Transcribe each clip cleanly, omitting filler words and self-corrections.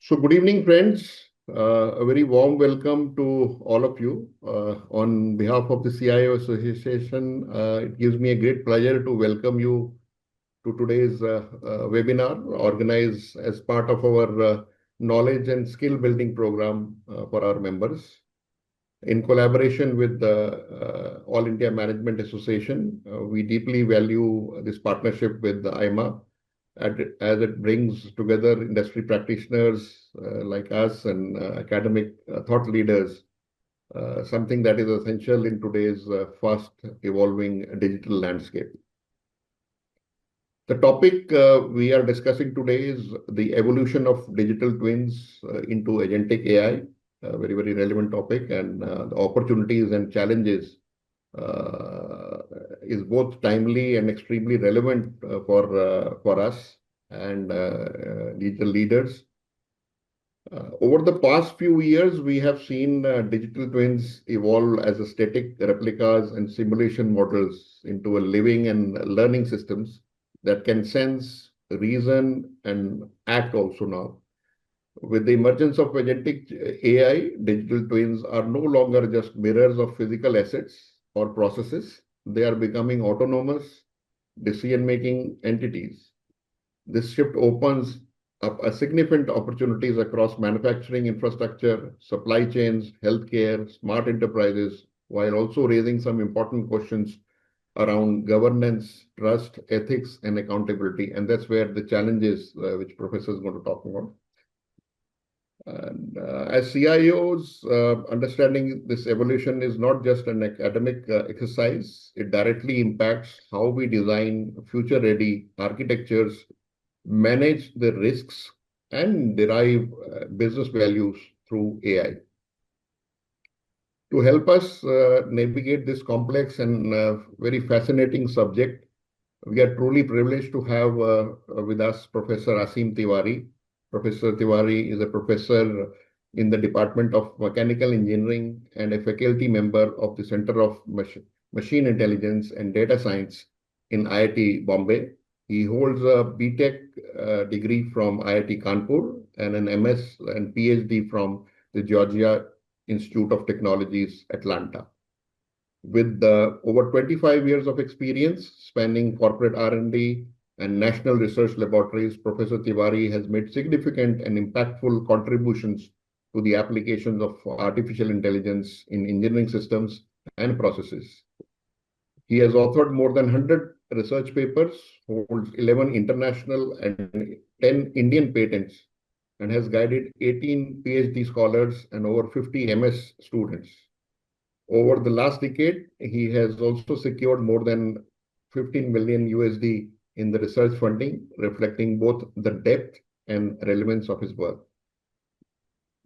So, good evening, friends. A very warm welcome to all of you. On behalf of the CIO Association, it gives me a great pleasure to welcome you to today's webinar organized as part of our knowledge and skill building program for our members. In collaboration with the All India Management Association, we deeply value this partnership with the IMA as it brings together industry practitioners like us and academic thought leaders, something that is essential in today's fast evolving digital landscape. The topic we are discussing today is the evolution of digital twins into agentic AI, a very, very relevant topic, and the opportunities and challenges is both timely and extremely relevant for us and digital leaders. Over the past few years, we have seen digital twins evolve as a static replicas and simulation models into a living and learning systems that can sense, reason, and act also now. With the emergence of agentic AI, digital twins are no longer just mirrors of physical assets or processes. They are becoming autonomous decision-making entities. This shift opens up a significant opportunities across manufacturing infrastructure, supply chains, healthcare, smart enterprises, while also raising some important questions around governance, trust, ethics, and accountability. And that's where the challenges which Professor is going to talk about. And as CIOs, understanding this evolution is not just an academic exercise, it directly impacts how we design future-ready architectures, manage the risks, and derive business values through AI. To help us navigate this complex and very fascinating subject, we are truly privileged to have with us Professor Aseem Tiwari. Professor Tiwari is a professor in the Department of Mechanical Engineering and a faculty member of the Center of Machine Intelligence and Data Science in IIT Bombay. He holds a BTech degree from IIT Kanpur and an MS and PhD from the Georgia Institute of Technologies, Atlanta. With over 25 years of experience spanning corporate R&D and national research laboratories, Professor Tiwari has made significant and impactful contributions to the applications of artificial intelligence in engineering systems and processes. He has authored more than 100 research papers, holds 11 international and 10 Indian patents, and has guided 18 PhD scholars and over 50 MS students. Over the last decade, he has also secured more than 15 million USD in the research funding, reflecting both the depth and relevance of his work.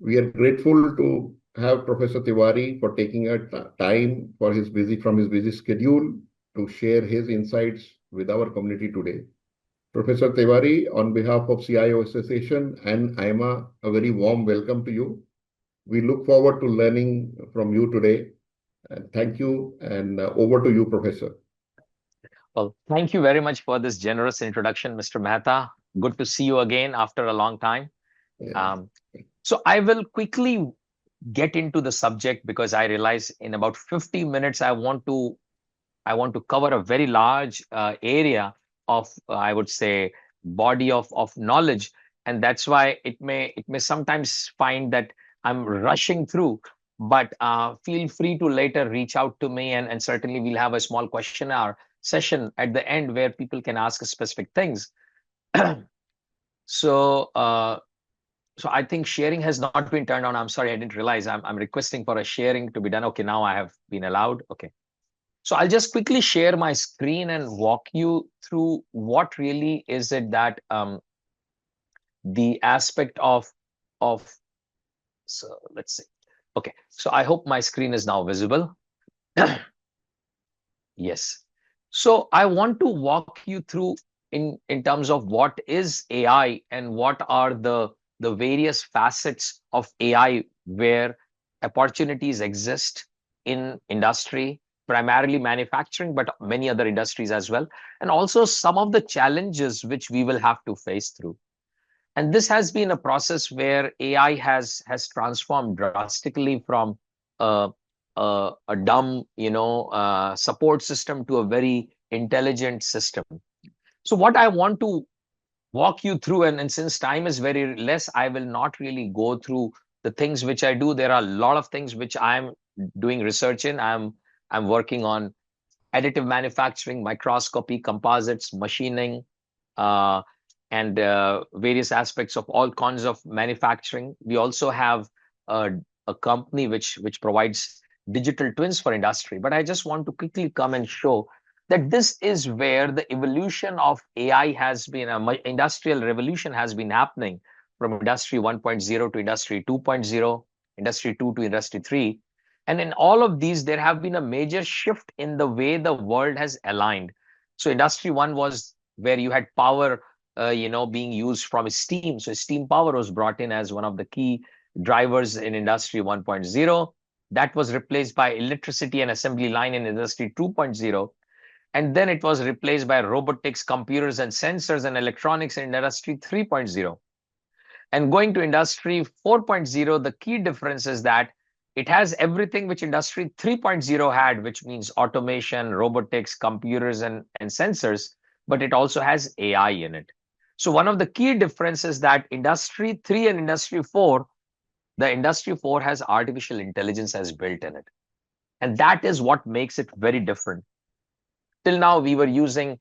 We are grateful to have Professor Tiwari for taking time from his busy schedule to share his insights with our community today. Professor Tiwari, on behalf of CIO Association and IMA, a very warm welcome to you. We look forward to learning from you today. And thank you, and over to you, Professor. Well, thank you very much for this generous introduction, Mr. Mehta. Good to see you again after a long time. Yeah. So I will quickly get into the subject because I realize in about 50 minutes, I want to cover a very large area of, I would say, body of knowledge. And that's why it may sometimes find that I'm rushing through, but feel free to later reach out to me, and certainly we'll have a small questionnaire session at the end where people can ask specific things. So I think sharing has not been turned on. I'm sorry, I didn't realize. I'm requesting for a sharing to be done. Okay, now I have been allowed. Okay. So I'll just quickly share my screen and walk you through what really is it that the aspect of so let's see. Okay, so I hope my screen is now visible. Yes. So I want to walk you through in terms of what is AI and what are the various facets of AI where opportunities exist in industry, primarily manufacturing, but many other industries as well, and also some of the challenges which we will have to face through. And this has been a process where AI has transformed drastically from a dumb, support system to a very intelligent system. So what I want to walk you through, and since time is very less, I will not really go through the things which I do. There are a lot of things which I'm doing research in. I'm working on additive manufacturing, microscopy, composites, machining, uh, and various aspects of all kinds of manufacturing. We also have a company which provides digital twins for industry. But I just want to quickly come and show that this is where the evolution of AI has been, industrial revolution has been happening from industry 1.0 to industry 2.0, industry 2 to industry 3. And in all of these, there have been a major shift in the way the world has aligned. So industry 1 was where you had power, being used from steam. So steam power was brought in as one of the key drivers in industry 1.0. That was replaced by electricity and assembly line in industry 2.0. And then it was replaced by robotics, computers, and sensors and electronics in industry 3.0. And going to industry 4.0, the key difference is that it has everything which industry 3.0 had, which means automation, robotics, computers, and sensors, but it also has AI in it. So one of the key differences that industry 3 and industry 4, the industry 4 has artificial intelligence as built in it. And that is what makes it very different. Till now, we were using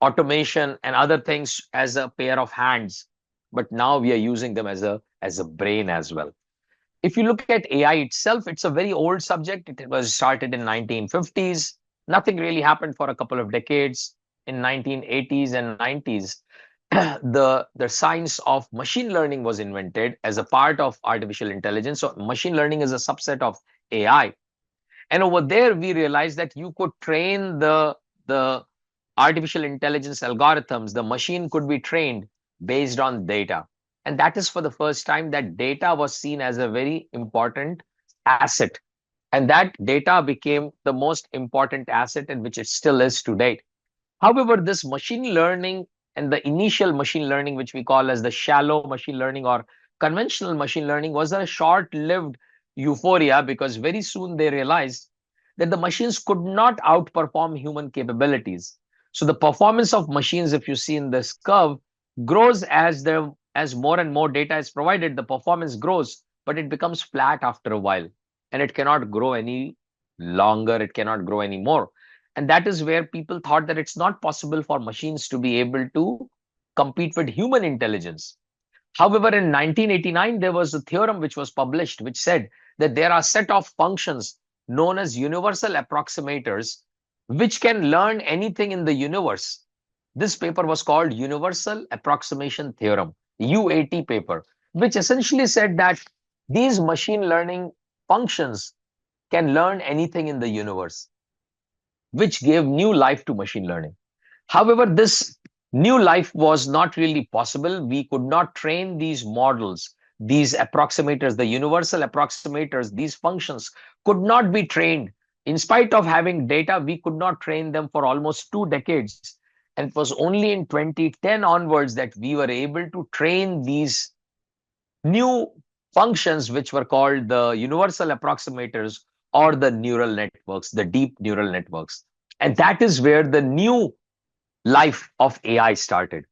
automation and other things as a pair of hands, but now we are using them as a brain as well. If you look at AI itself, it's a very old subject. It was started in 1950s. Nothing really happened for a couple of decades. In 1980s and 90s, the science of machine learning was invented as a part of artificial intelligence. So machine learning is a subset of AI. And over there, we realized that you could train the artificial intelligence algorithms. The machine could be trained based on data. And that is for the first time that data was seen as a very important asset. And that data became the most important asset, in which it still is to date. However, this machine learning and the initial machine learning, which we call as the shallow machine learning or conventional machine learning, was a short-lived euphoria, because very soon they realized that the machines could not outperform human capabilities. So the performance of machines, if you see in this curve, grows as more and more data is provided. The performance grows, but it becomes flat after a while, and it cannot grow any longer. It cannot grow anymore. And that is where people thought that it's not possible for machines to be able to compete with human intelligence. However, in 1989, there was a theorem which was published, which said that there are a set of functions known as universal approximators, which can learn anything in the universe. This paper was called Universal Approximation Theorem, UAT paper, which essentially said that these machine learning functions can learn anything in the universe, which gave new life to machine learning. However, this new life was not really possible. We could not train these models, these approximators, the universal approximators, these functions could not be trained. In spite of having data, we could not train them for almost 2 decades. And it was only in 2010 onwards that we were able to train these new functions, which were called the universal approximators or the neural networks, the deep neural networks. And that is where the new life of AI started.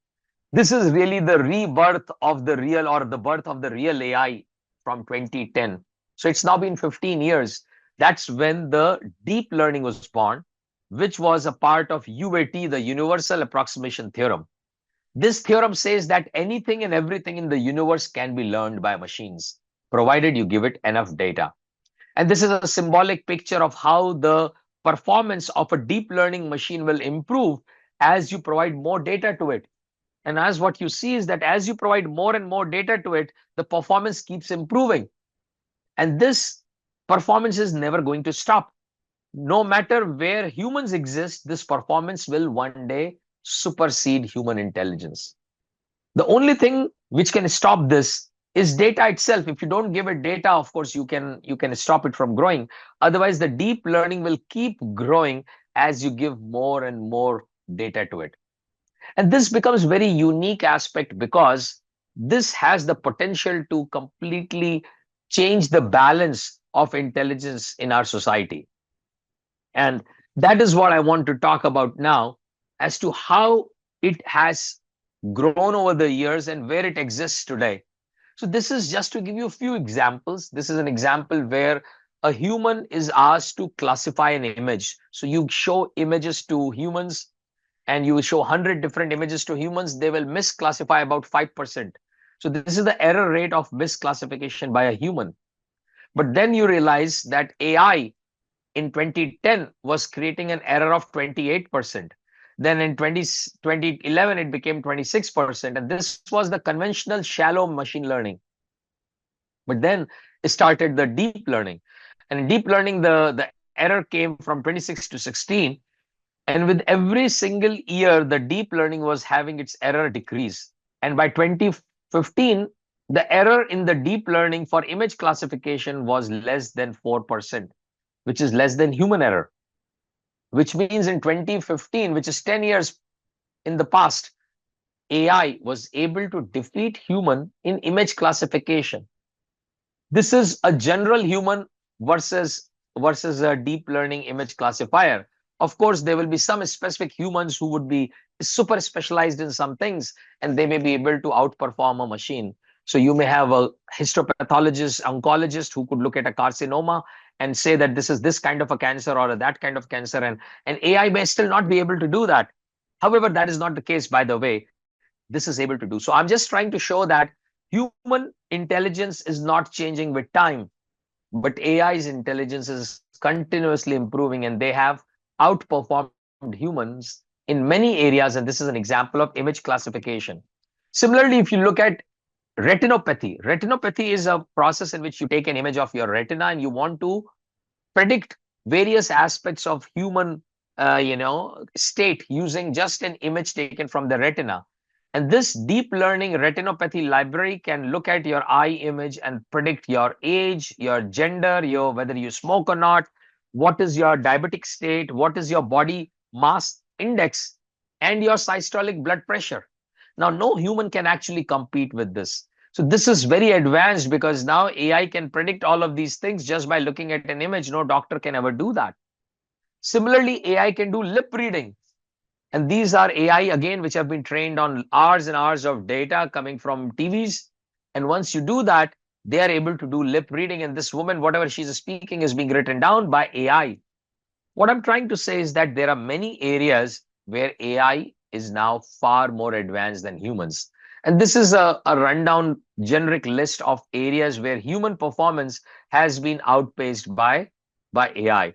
This is really the rebirth of the real, or the birth of the real AI from 2010. So it's now been 15 years. That's when the deep learning was born, which was a part of UAT, the Universal Approximation Theorem. This theorem says that anything and everything in the universe can be learned by machines, provided you give it enough data. And this is a symbolic picture of how the performance of a deep learning machine will improve as you provide more data to it. And as what you see is that as you provide more and more data to it, the performance keeps improving. And this performance is never going to stop. No matter where humans exist, this performance will one day supersede human intelligence. The only thing which can stop this is data itself. If you don't give it data, of course, you can stop it from growing. Otherwise, the deep learning will keep growing as you give more and more data to it. And this becomes very unique aspect, because this has the potential to completely change the balance of intelligence in our society. And that is what I want to talk about now, as to how it has grown over the years and where it exists today. So this is just to give you a few examples. This is an example where a human is asked to classify an image. So you show images to humans and you show 100 different images to humans, they will misclassify about 5%. So this is the error rate of misclassification by a human. But then you realize that AI in 2010 was creating an error of 28%. Then in 2011, it became 26%. And this was the conventional shallow machine learning. But then it started the deep learning. And in deep learning, the error came from 26 to 16. And with every single year, the deep learning was having its error decrease. And by 2015, the error in the deep learning for image classification was less than 4%, which is less than human error. Which means in 2015, which is 10 years in the past, AI was able to defeat human in image classification. This is a general human versus a deep learning image classifier. Of course, there will be some specific humans who would be super specialized in some things, and they may be able to outperform a machine. So you may have a histopathologist, oncologist who could look at a carcinoma and say that this is this kind of a cancer or that kind of cancer, and AI may still not be able to do that. However, that is not the case, by the way. This is able to do. So I'm just trying to show that human intelligence is not changing with time, but AI's intelligence is continuously improving, and they have outperformed humans in many areas. And this is an example of image classification. Similarly, if you look at retinopathy, retinopathy is a process in which you take an image of your retina and you want to predict various aspects of human state using just an image taken from the retina. And this deep learning retinopathy library can look at your eye image and predict your age, your gender, whether you smoke or not, what is your diabetic state, what is your body mass index, and your systolic blood pressure. Now, no human can actually compete with this. So this is very advanced because now AI can predict all of these things just by looking at an image. No doctor can ever do that. Similarly, AI can do lip reading. And these are AI, again, which have been trained on hours and hours of data coming from TVs. And once you do that, they are able to do lip reading. And this woman, whatever she's speaking, is being written down by AI. What I'm trying to say is that there are many areas where AI is now far more advanced than humans. And this is a rundown generic list of areas where human performance has been outpaced by AI.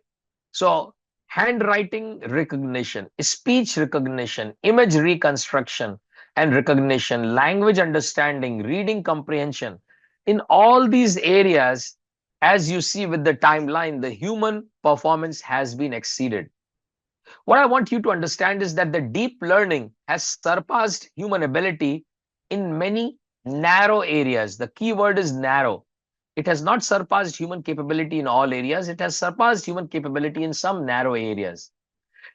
So handwriting recognition, speech recognition, image reconstruction and recognition, language understanding, reading comprehension. In all these areas, as you see with the timeline, the human performance has been exceeded. What I want you to understand is that the deep learning has surpassed human ability in many narrow areas. The key word is narrow. It has not surpassed human capability in all areas. It has surpassed human capability in some narrow areas.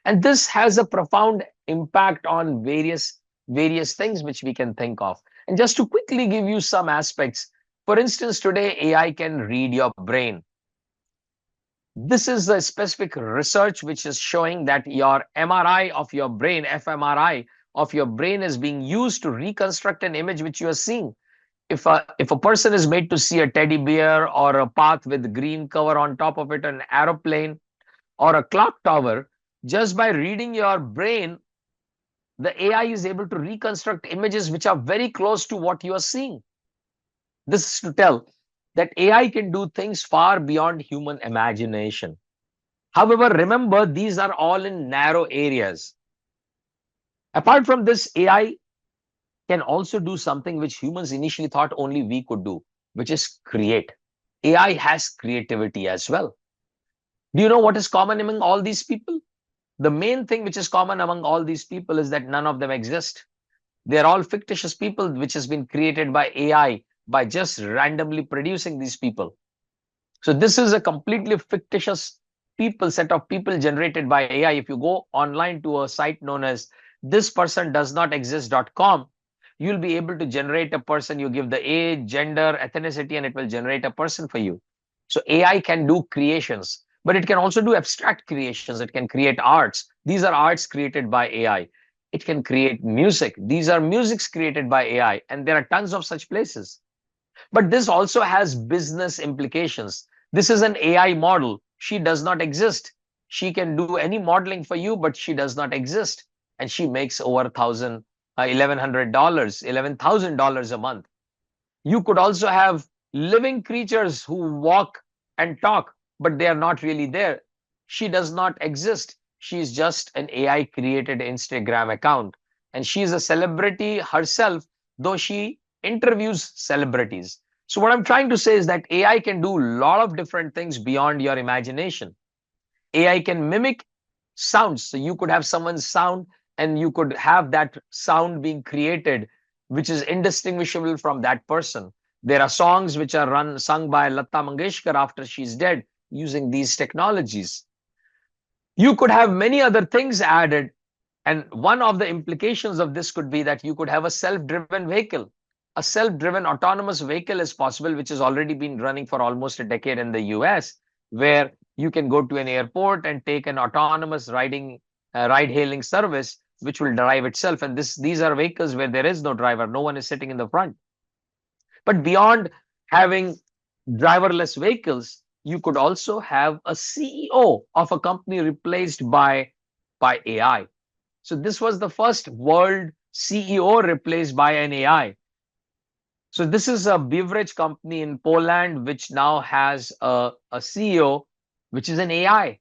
And this has a profound impact on various things which we can think of. And just to quickly give you some aspects, for instance, today AI can read your brain. This is a specific research which is showing that your MRI of your brain, fMRI of your brain, is being used to reconstruct an image which you are seeing. If a person is made to see a teddy bear or a path with green cover on top of it, an aeroplane or a clock tower, just by reading your brain, the AI is able to reconstruct images which are very close to what you are seeing. This is to tell that AI can do things far beyond human imagination. However, remember, these are all in narrow areas. Apart from this, AI can also do something which humans initially thought only we could do, which is create. AI has creativity as well. Do you know what is common among all these people? The main thing which is common among all these people is that none of them exist. They are all fictitious people which has been created by AI by just randomly producing these people. So this is a completely fictitious set of people generated by AI. If you go online to a site known as thispersondoesnotexist.com, you'll be able to generate a person. You give the age, gender, ethnicity, and it will generate a person for you. So AI can do creations, but it can also do abstract creations. It can create arts. These are arts created by AI. It can create music. These are musics created by AI. And there are tons of such places. But this also has business implications. This is an AI model. She does not exist. She can do any modeling for you, but she does not exist. And she makes over $1,100, $11,000 a month. You could also have living creatures who walk and talk, but they are not really there. She does not exist. She's just an AI created Instagram account. And she's a celebrity herself, though she interviews celebrities. So what I'm trying to say is that AI can do a lot of different things beyond your imagination. AI can mimic sounds. So you could have someone's sound and you could have that sound being created, which is indistinguishable from that person. There are songs which are sung by Lata Mangeshkar after she's dead using these technologies. You could have many other things added. And one of the implications of this could be that you could have a self-driven vehicle. A self-driven autonomous vehicle is possible, which has already been running for almost a decade in the US, where you can go to an airport and take an autonomous ride-hailing service, which will drive itself. And these are vehicles where there is no driver. No one is sitting in the front. But beyond having driverless vehicles, you could also have a CEO of a company replaced by AI. So this was the first world CEO replaced by an AI. So this is a beverage company in Poland, which now has a CEO, which is an AI.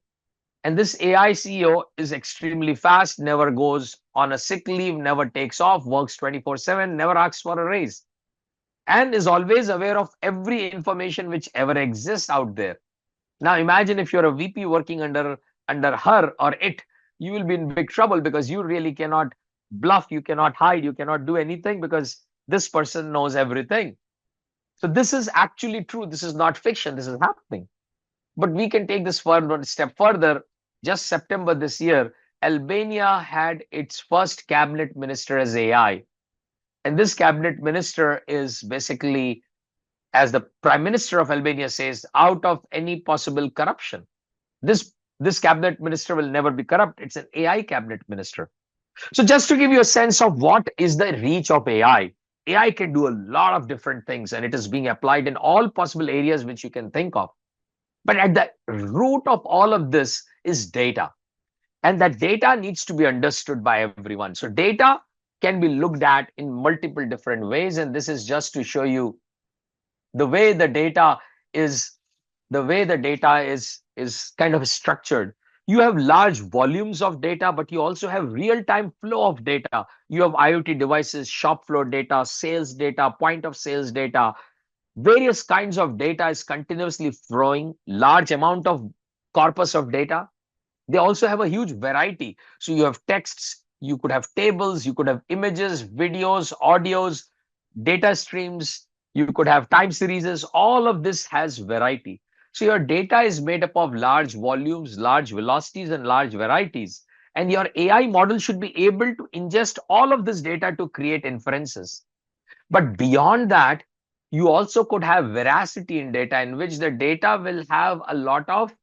And this AI CEO is extremely fast, never goes on a sick leave, never takes off, works 24/7, never asks for a raise, and is always aware of every information which ever exists out there. Now imagine if you're a VP working under her or it, you will be in big trouble because you really cannot bluff, you cannot hide, you cannot do anything because this person knows everything. So this is actually true. This is not fiction. This is happening. But we can take this further, step further. Just September this year, Albania had its first cabinet minister as AI. And this cabinet minister is basically, as the Prime Minister of Albania says, out of any possible corruption. This cabinet minister will never be corrupt. It's an AI cabinet minister. So just to give you a sense of what is the reach of AI, AI can do a lot of different things, and it is being applied in all possible areas which you can think of. But at the root of all of this is data. And that data needs to be understood by everyone. So data can be looked at in multiple different ways. And this is just to show you the way the data is kind of structured. You have large volumes of data, but you also have real-time flow of data. You have IoT devices, shop floor data, sales data, point of sales data. Various kinds of data is continuously flowing, large amount of corpus of data. They also have a huge variety. So you have texts, you could have tables, you could have images, videos, audios, data streams, you could have time series. All of this has variety. So your data is made up of large volumes, large velocities, and large varieties. And your AI model should be able to ingest all of this data to create inferences. But beyond that, you also could have veracity in data, in which the data will have a lot of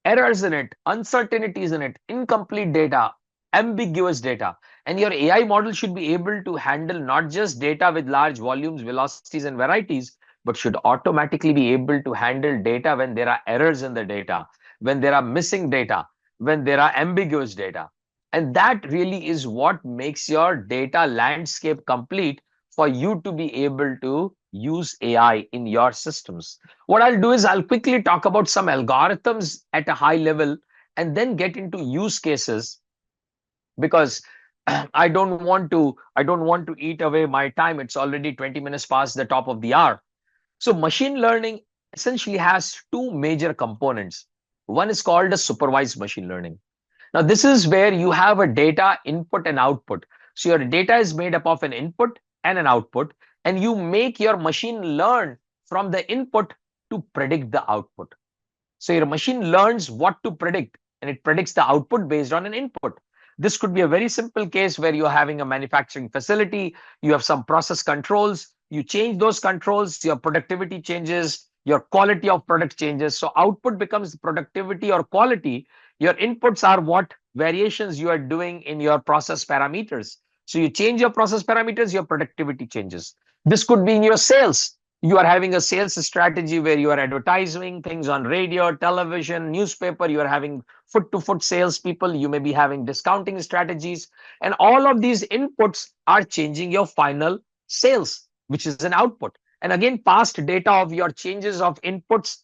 errors in it, uncertainties in it, incomplete data, ambiguous data. And your AI model should be able to handle not just data with large volumes, velocities, and varieties, but should automatically be able to handle data when there are errors in the data, when there are missing data, when there are ambiguous data. And that really is what makes your data landscape complete for you to be able to use AI in your systems. What I'll do is I'll quickly talk about some algorithms at a high level and then get into use cases, because I don't want to eat away my time. It's already 20 minutes past the top of the hour. So machine learning essentially has two major components. One is called a supervised machine learning. Now, this is where you have a data input and output. So your data is made up of an input and an output, and you make your machine learn from the input to predict the output. So your machine learns what to predict, and it predicts the output based on an input. This could be a very simple case where you're having a manufacturing facility, you have some process controls, you change those controls, your productivity changes, your quality of product changes. So output becomes productivity or quality. Your inputs are what variations you are doing in your process parameters. So you change your process parameters, your productivity changes. This could be in your sales. You are having a sales strategy where you are advertising things on radio, television, newspaper. You are having foot to foot salespeople. You may be having discounting strategies. And all of these inputs are changing your final sales, which is an output. And again, past data of your changes of inputs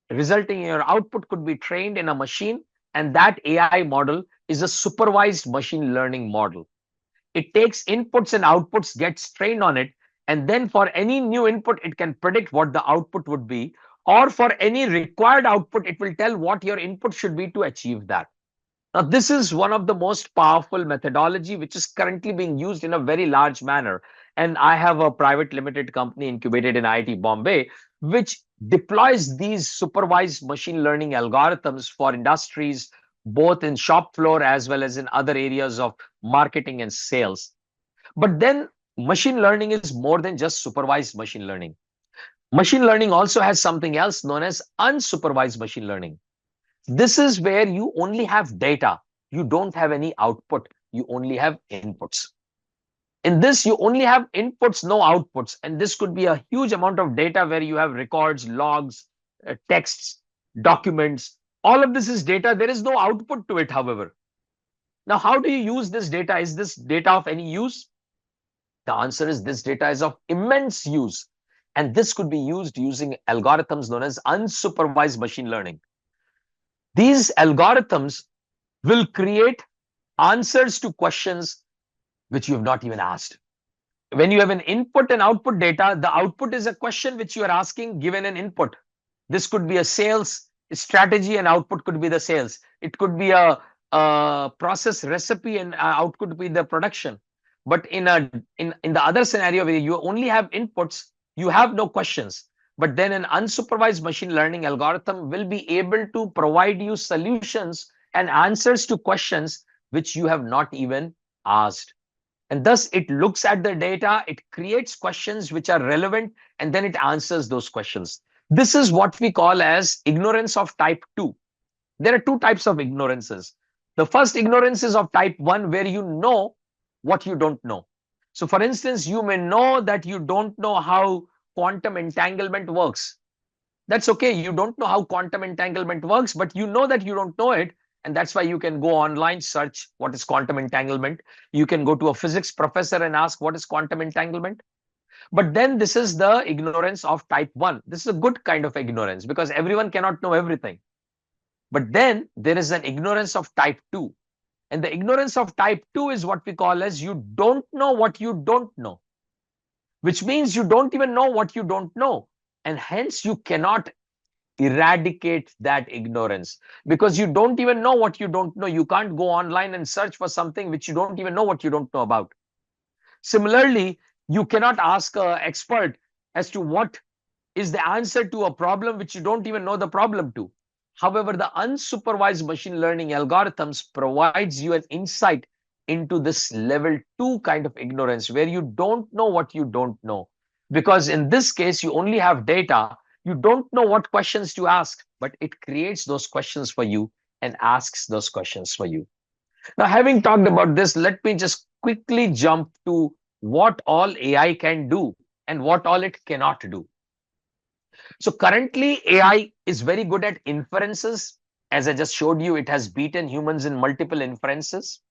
resulting in your output could be trained in a machine. And that AI model is a supervised machine learning model. It takes inputs and outputs, gets trained on it, and then for any new input, it can predict what the output would be, or for any required output, it will tell what your input should be to achieve that. Now, this is one of the most powerful methodology which is currently being used in a very large manner. And I have a private limited company incubated in IIT Bombay, which deploys these supervised machine learning algorithms for industries, both in shop floor as well as in other areas of marketing and sales. But then machine learning is more than just supervised machine learning. Machine learning also has something else known as unsupervised machine learning. This is where you only have data. You don't have any output. You only have inputs. In this, you only have inputs, no outputs. And this could be a huge amount of data where you have records, logs, texts, documents. All of this is data. There is no output to it, however. Now, how do you use this data? Is this data of any use? The answer is this data is of immense use. And this could be used using algorithms known as unsupervised machine learning. These algorithms will create answers to questions which you have not even asked. When you have an input and output data, the output is a question which you are asking given an input. This could be a sales strategy and output could be the sales. It could be a process recipe and output could be the production. But in the other scenario where you only have inputs, you have no questions. But then an unsupervised machine learning algorithm will be able to provide you solutions and answers to questions which you have not even asked. And thus it looks at the data, it creates questions which are relevant, and then it answers those questions. This is what we call as ignorance of type 2. There are two types of ignorances. The first ignorance is of type 1, where you know what you don't know. So for instance, you may know that you don't know how quantum entanglement works. That's okay. You don't know how quantum entanglement works, but you know that you don't know it. And that's why you can go online, search what is quantum entanglement. You can go to a physics professor and ask what is quantum entanglement. But then this is the ignorance of type 1. This is a good kind of ignorance because everyone cannot know everything. But then there is an ignorance of type 2. And the ignorance of type 2 is what we call as you don't know what you don't know, which means you don't even know what you don't know. And hence you cannot eradicate that ignorance because you don't even know what you don't know. You can't go online and search for something which you don't even know what you don't know about. Similarly, you cannot ask an expert as to what is the answer to a problem which you don't even know the problem to. However, the unsupervised machine learning algorithms provides you an insight into this level 2 kind of ignorance where you don't know what you don't know. Because in this case, you only have data. You don't know what questions to ask, but it creates those questions for you and asks those questions for you. Now, having talked about this, let me just quickly jump to what all AI can do and what all it cannot do. So currently, AI is very good at inferences. As I just showed you, it has beaten humans in multiple inferences.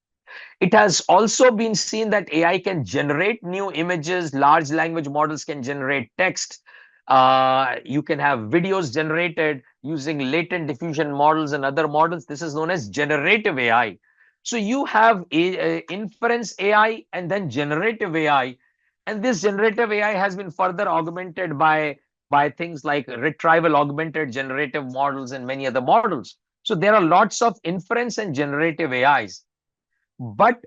It has also been seen that AI can generate new images. Large language models can generate text. You can have videos generated using latent diffusion models and other models. This is known as generative AI. So you have inference AI and then generative AI. And this generative AI has been further augmented by things like retrieval augmented generative models and many other models. So there are lots of inference and generative AIs. But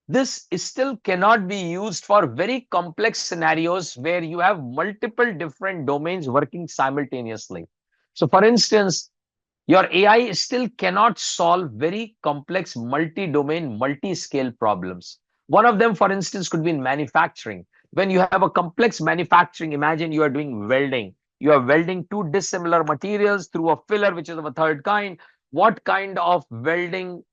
this still cannot be used for very complex scenarios where you have multiple different domains working simultaneously. So for instance, Your AI still cannot solve very complex multi-domain, multi-scale problems. One of them, for instance, could be in manufacturing. When you have a complex manufacturing, imagine you are doing welding. You are welding two dissimilar materials through a filler, which is of a third kind. What kind of welding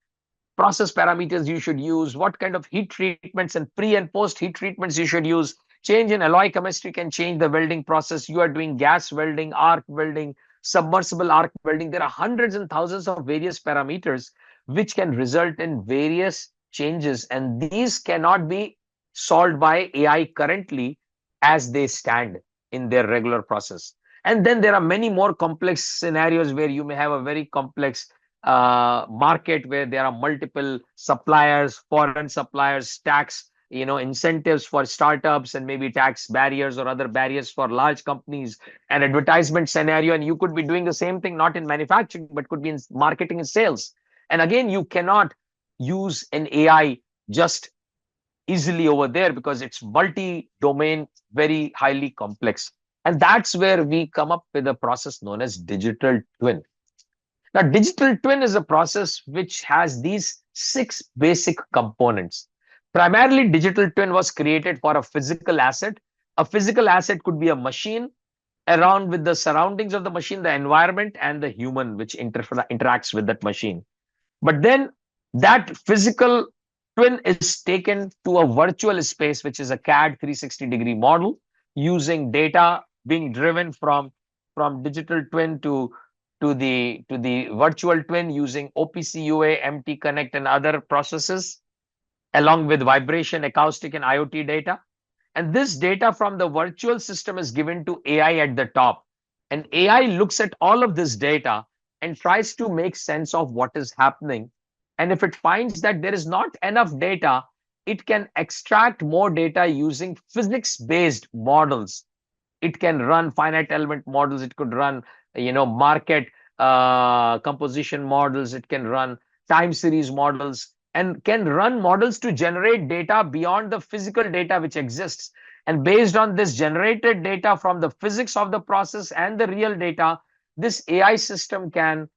process parameters you should use, what kind of heat treatments and pre and post heat treatments you should use. Change in alloy chemistry can change the welding process. You are doing gas welding, arc welding, submersible arc welding. There are hundreds and thousands of various parameters which can result in various changes, and these cannot be solved by AI currently as they stand in their regular process. And then there are many more complex scenarios where you may have a very complex market where there are multiple suppliers, foreign suppliers, tax, incentives for startups, and maybe tax barriers or other barriers for large companies, an advertisement scenario. And you could be doing the same thing, not in manufacturing, but could be in marketing and sales. And again, you cannot use an AI just easily over there because it's multi-domain, very highly complex. And that's where we come up with a process known as digital twin. Now, digital twin is a process which has these 6 basic components. Primarily, digital twin was created for a physical asset. A physical asset could be a machine around with the surroundings of the machine, the environment, and the human which interacts with that machine. But then that physical twin is taken to a virtual space, which is a CAD 360-degree model, using data being driven from digital twin to the virtual twin using OPC UA, MT Connect, and other processes, along with vibration, acoustic, and IoT data. And this data from the virtual system is given to AI at the top. And AI looks at all of this data and tries to make sense of what is happening. And if it finds that there is not enough data, it can extract more data using physics-based models. It can run finite element models. It could run, market composition models. It can run time series models, and can run models to generate data beyond the physical data which exists. And based on this generated data from the physics of the process and the real data, this AI system can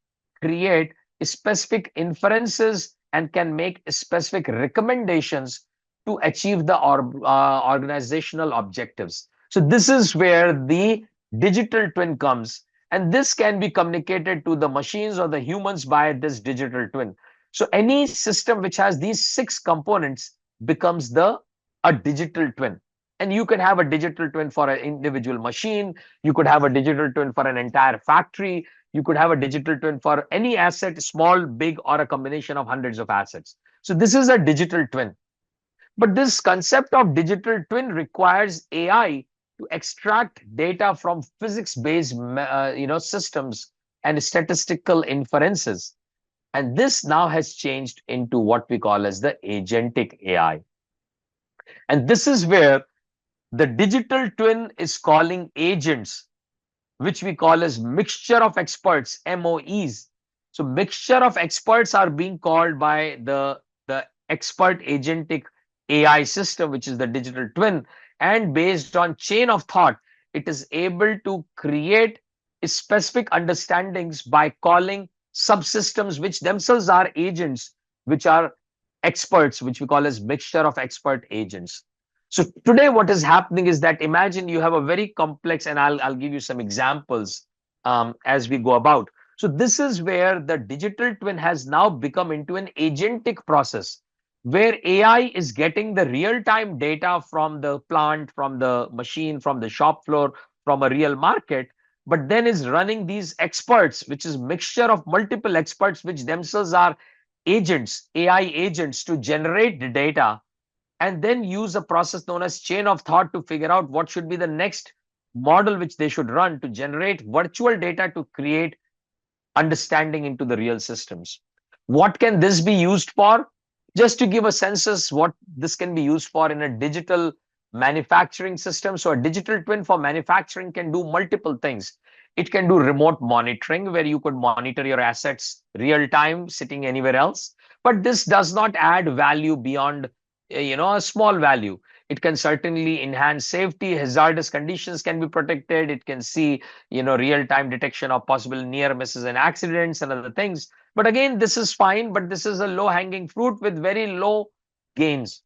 create specific inferences and can make specific recommendations to achieve the organizational objectives. So this is where the digital twin comes, and this can be communicated to the machines or the humans by this digital twin. So any system which has these 6 components becomes a digital twin. And you can have a digital twin for an individual machine. You could have a digital twin for an entire factory. You could have a digital twin for any asset, small, big, or a combination of hundreds of assets. So this is a digital twin. But this concept of digital twin requires AI to extract data from physics-based, systems and statistical inferences. And this now has changed into what we call as the agentic AI. And this is where the digital twin is calling agents, which we call as mixture of experts, MOEs. So mixture of experts are being called by the expert agentic AI system, which is the digital twin. And based on chain of thought, it is able to create specific understandings by calling subsystems, which themselves are agents, which are experts, which we call as mixture of expert agents. So today what is happening is that imagine you have a very complex, and I'll give you some examples as we go about. So this is where the digital twin has now become into an agentic process, where AI is getting the real-time data from the plant, from the machine, from the shop floor, from a real market, but then is running these experts, which is mixture of multiple experts, which themselves are agents, AI agents, to generate the data, and then use a process known as chain of thought to figure out what should be the next model which they should run to generate virtual data to create understanding into the real systems. What can this be used for? Just to give a census what this can be used for in a digital manufacturing system. So a digital twin for manufacturing can do multiple things. It can do remote monitoring, where you could monitor your assets real time sitting anywhere else. But this does not add value beyond a small value. It can certainly enhance safety. Hazardous conditions can be protected. It can see, real-time detection of possible near misses and accidents and other things. But again, this is fine, but this is a low-hanging fruit with very low gains.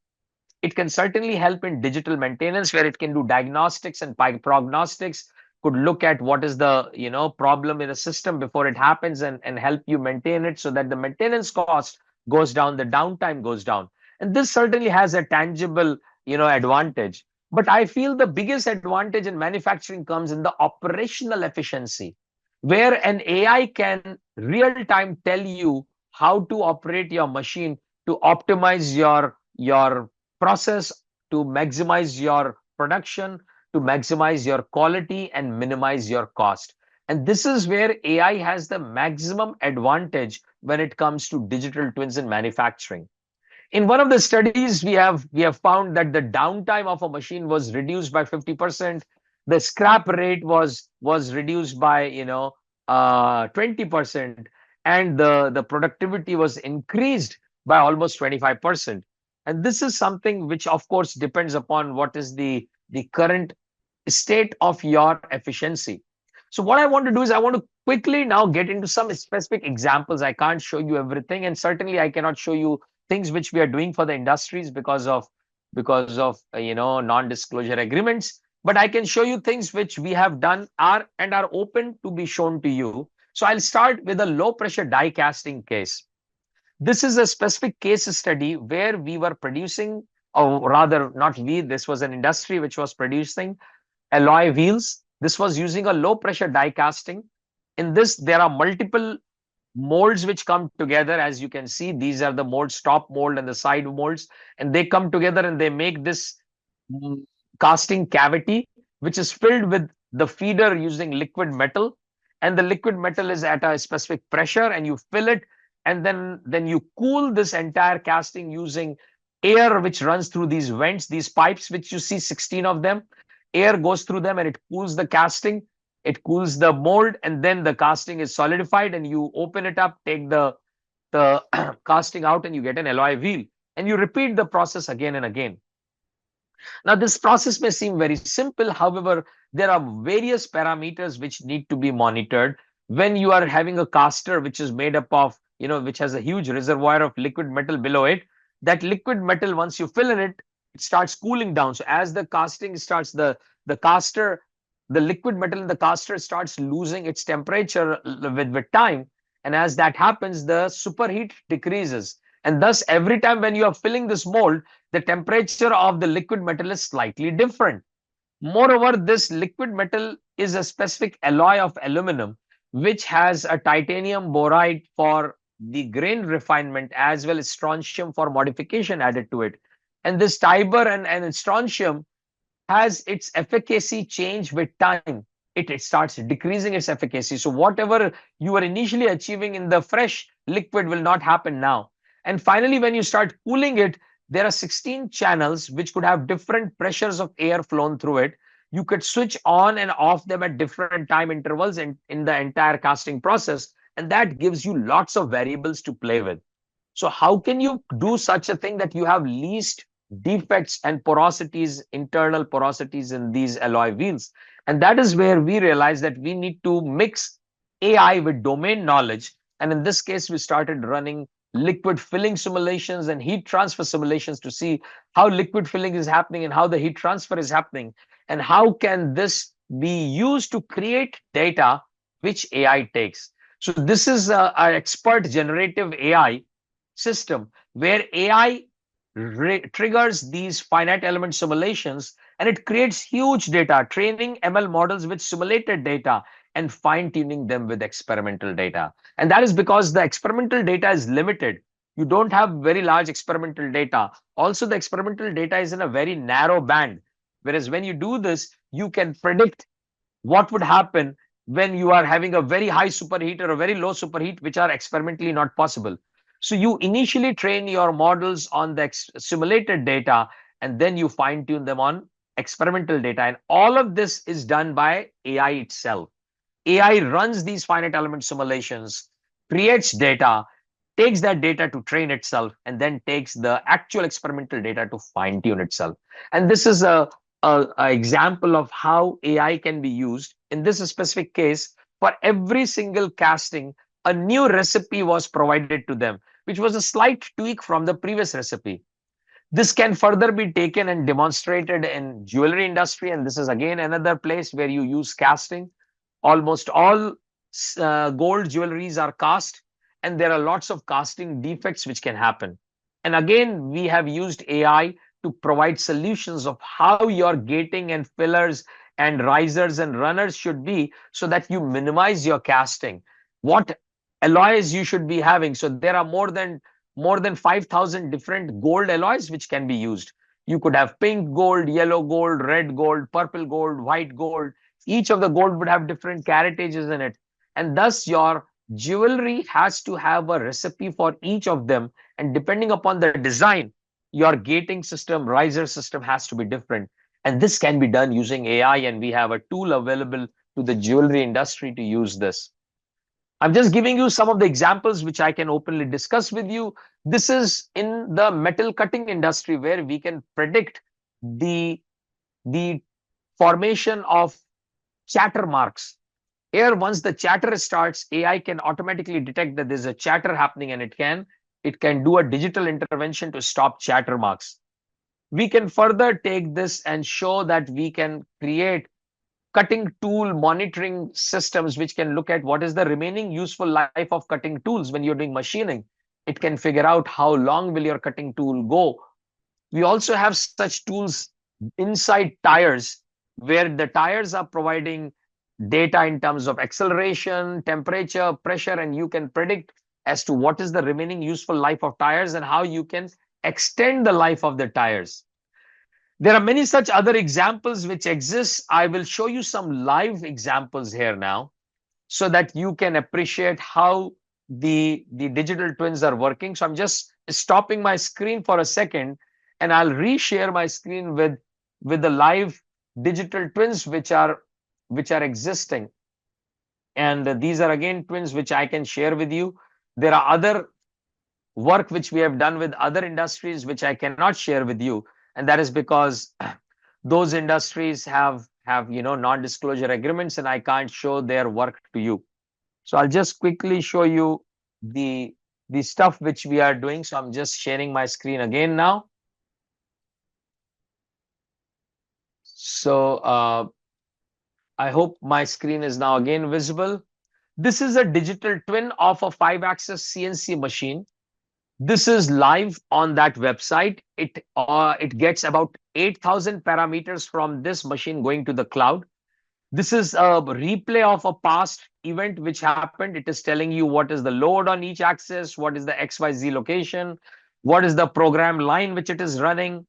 It can certainly help in digital maintenance, where it can do diagnostics and prognostics, could look at what is the problem in a system before it happens, and help you maintain it so that the maintenance cost goes down, the downtime goes down. And this certainly has a tangible advantage. But I feel the biggest advantage in manufacturing comes in the operational efficiency, where an AI can real time tell you how to operate your machine to optimize your process, to maximize your production, to maximize your quality and minimize your cost. And this is where AI has the maximum advantage when it comes to digital twins in manufacturing. In one of the studies, we have found that the downtime of a machine was reduced by 50%. The scrap rate was reduced by 20%, and the productivity was increased by almost 25%. And this is something which, of course, depends upon what is the current state of your efficiency. So what I want to do is I want to quickly now get into some specific examples. I can't show you everything, and certainly I cannot show you things which we are doing for the industries because of non-disclosure agreements. But I can show you things which we have done are open to be shown to you. So I'll start with a low pressure die casting case. This is a specific case study where we were producing, or rather not we, this was an industry which was producing alloy wheels. This was using a low pressure die casting. In this, there are multiple molds which come together. As you can see, these are the molds, top mold and the side molds, and they come together and they make this casting cavity, which is filled with the feeder using liquid metal. And the liquid metal is at a specific pressure, and you fill it, and then you cool this entire casting using air which runs through these vents, these pipes which you see 16 of them. Air goes through them and it cools the casting, it cools the mold, and then the casting is solidified, and you open it up, take the casting out, and you get an alloy wheel, and you repeat the process again and again. Now, this process may seem very simple. However, there are various parameters which need to be monitored when you are having a caster which is made up of, which has a huge reservoir of liquid metal below it. That liquid metal, once you fill in it, it starts cooling down. So as the casting starts, the liquid metal in the caster starts losing its temperature with time. And as that happens, the superheat decreases. And thus, every time when you are filling this mold, the temperature of the liquid metal is slightly different. Moreover, this liquid metal is a specific alloy of aluminum, which has a titanium boride for the grain refinement, as well as strontium for modification added to it. And this Tibur and strontium has its efficacy change with time. It starts decreasing its efficacy. So whatever you were initially achieving in the fresh liquid will not happen now. And finally, when you start cooling it, there are 16 channels which could have different pressures of air flown through it. You could switch on and off them at different time intervals in the entire casting process. And that gives you lots of variables to play with. So how can you do such a thing that you have least defects and porosities, internal porosities in these alloy wheels? And that is where we realized that we need to mix AI with domain knowledge. And in this case, we started running liquid filling simulations and heat transfer simulations to see how liquid filling is happening and how the heat transfer is happening, and how can this be used to create data which AI takes. So this is an expert generative AI system where AI triggers these finite element simulations, and it creates huge data, training ML models with simulated data and fine-tuning them with experimental data. And that is because the experimental data is limited. You don't have very large experimental data. Also, the experimental data is in a very narrow band. Whereas when you do this, you can predict what would happen when you are having a very high superheat or a very low superheat, which are experimentally not possible. So you initially train your models on the simulated data, and then you fine-tune them on experimental data. And all of this is done by AI itself. AI runs these finite element simulations, creates data, takes that data to train itself, and then takes the actual experimental data to fine tune itself. And this is a example of how AI can be used. In this specific case, for every single casting, a new recipe was provided to them, which was a slight tweak from the previous recipe. This can further be taken and demonstrated in jewelry industry, and this is again another place where you use casting. Almost all gold jewelries are cast, and there are lots of casting defects which can happen. And again, we have used AI to provide solutions of how your gating and fillers and risers and runners should be, so that you minimize your casting. What alloys you should be having. So there are more than 5,000 different gold alloys which can be used. You could have pink gold, yellow gold, red gold, purple gold, white gold. Each of the gold would have different caratages in it. And thus your jewelry has to have a recipe for each of them. And depending upon the design, your gating system, riser system has to be different. And this can be done using AI. And we have a tool available to the jewelry industry to use this. I'm just giving you some of the examples which I can openly discuss with you. This is in the metal cutting industry, where we can predict the formation of chatter marks. Here, once the chatter starts, AI can automatically detect that there's a chatter happening, and it can do a digital intervention to stop chatter marks. We can further take this and show that we can create cutting tool monitoring systems which can look at what is the remaining useful life of cutting tools when you're doing machining. It can figure out how long will your cutting tool go. We also have such tools inside tires, where the tires are providing data in terms of acceleration, temperature, pressure, and you can predict as to what is the remaining useful life of tires and how you can extend the life of the tires. There are many such other examples which exist. I will show you some live examples here now, so that you can appreciate how the digital twins are working. So I'm just stopping my screen for a second, and I'll reshare my screen with the live digital twins which are existing. And these are again twins which I can share with you. There are other work which we have done with other industries which I cannot share with you. And that is because those industries have non-disclosure agreements, and I can't show their work to you. So I'll just quickly show you the stuff which we are doing. So I'm just sharing my screen again now. So I hope my screen is now again visible. This is a digital twin of a 5-axis CNC machine. This is live on that website. It gets about 8,000 parameters from this machine going to the cloud. This is a replay of a past event which happened. It is telling you what is the load on each axis, what is the XYZ location, what is the program line which it is running.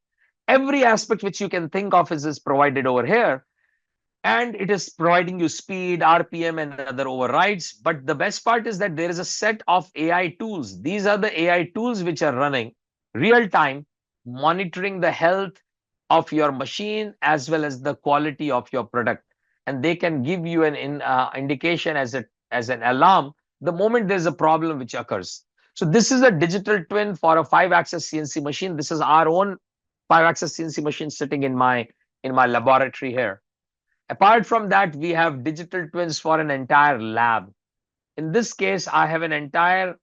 Every aspect which you can think of is provided over here. And it is providing you speed, RPM, and other overrides. But the best part is that there is a set of AI tools. These are the AI tools which are running real time, monitoring the health of your machine as well as the quality of your product. And they can give you an indication as an alarm the moment there's a problem which occurs. So this is a digital twin for a 5-axis CNC machine. This is our own 5-axis CNC machine sitting in my laboratory here. Apart from that, we have digital twins for an entire lab. In this case, I have an entire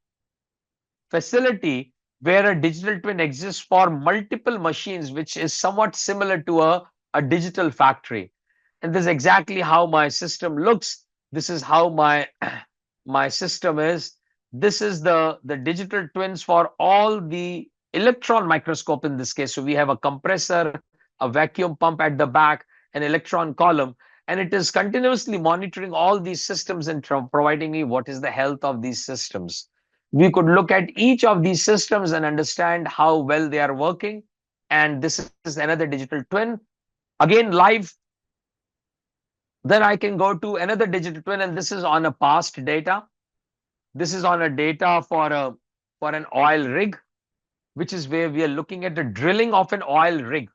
facility where a digital twin exists for multiple machines, which is somewhat similar to a digital factory. And this is exactly how my system looks. This is how my system is. This is the digital twins for all the electron microscope in this case. So we have a compressor, a vacuum pump at the back, an electron column, and it is continuously monitoring all these systems and providing me what is the health of these systems. We could look at each of these systems and understand how well they are working. And this is another digital twin, again live. Then I can go to another digital twin, and this is on a past data. This is on a data for an oil rig, which is where we are looking at the drilling of an oil rig.